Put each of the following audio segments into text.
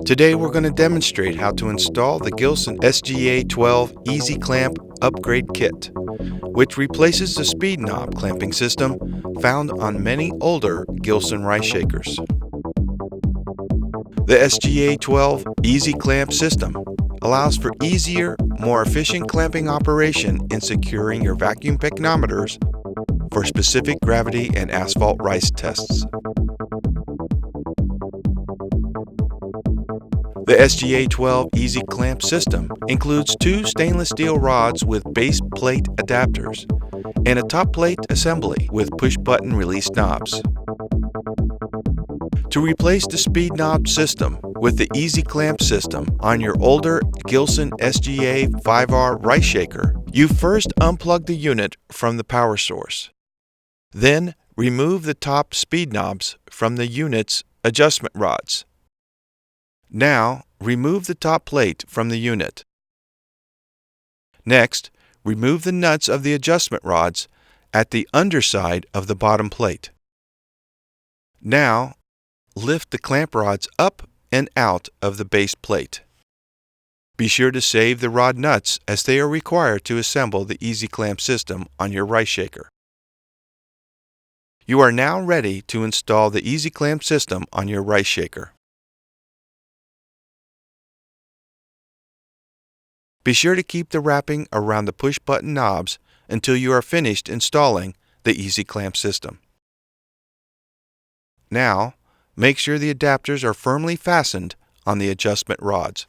Today we're going to demonstrate how to install the Gilson SGA-12 EZ Clamp Upgrade Kit, which replaces the speed knob clamping system found on many older Gilson rice shakers. The SGA-12 EZ Clamp System allows for easier, more efficient clamping operation in securing your vacuum pycnometers for specific gravity and asphalt rice tests. The SGA-12 EZ Clamp System includes two stainless steel rods with base plate adapters and a top plate assembly with push-button release knobs. To replace the speed knob system with the EZ Clamp system on your older Gilson SGA-5R Rice Shaker, you first unplug the unit from the power source. Then remove the top speed knobs from the unit's adjustment rods. Now, remove the top plate from the unit. Next, remove the nuts of the adjustment rods at the underside of the bottom plate. Now, lift the clamp rods up and out of the base plate. Be sure to save the rod nuts as they are required to assemble the EZ Clamp system on your rice shaker. You are now ready to install the EZ Clamp system on your rice shaker. Be sure to keep the wrapping around the push-button knobs until you are finished installing the EZ Clamp system. Now, make sure the adapters are firmly fastened on the adjustment rods.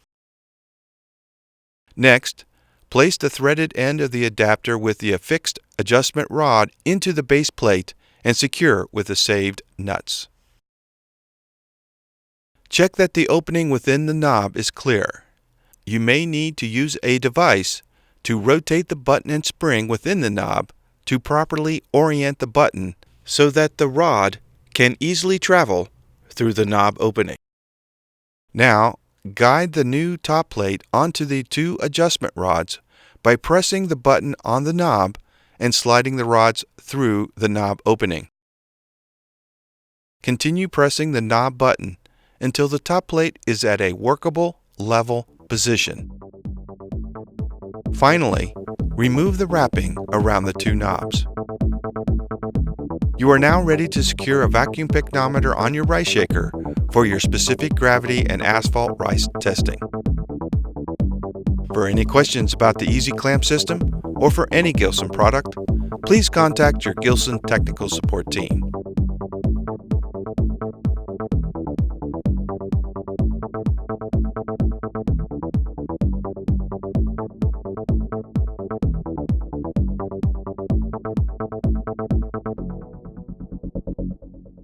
Next, place the threaded end of the adapter with the affixed adjustment rod into the base plate and secure with the saved nuts. Check that the opening within the knob is clear. You may need to use a device to rotate the button and spring within the knob to properly orient the button so that the rod can easily travel through the knob opening. Now, guide the new top plate onto the two adjustment rods by pressing the button on the knob and sliding the rods through the knob opening. Continue pressing the knob button until the top plate is at a workable, level position. Finally, remove the wrapping around the two knobs. You are now ready to secure a vacuum pycnometer on your rice shaker for your specific gravity and asphalt rice testing. For any questions about the EZ Clamp system or for any Gilson product, please contact your Gilson technical support team.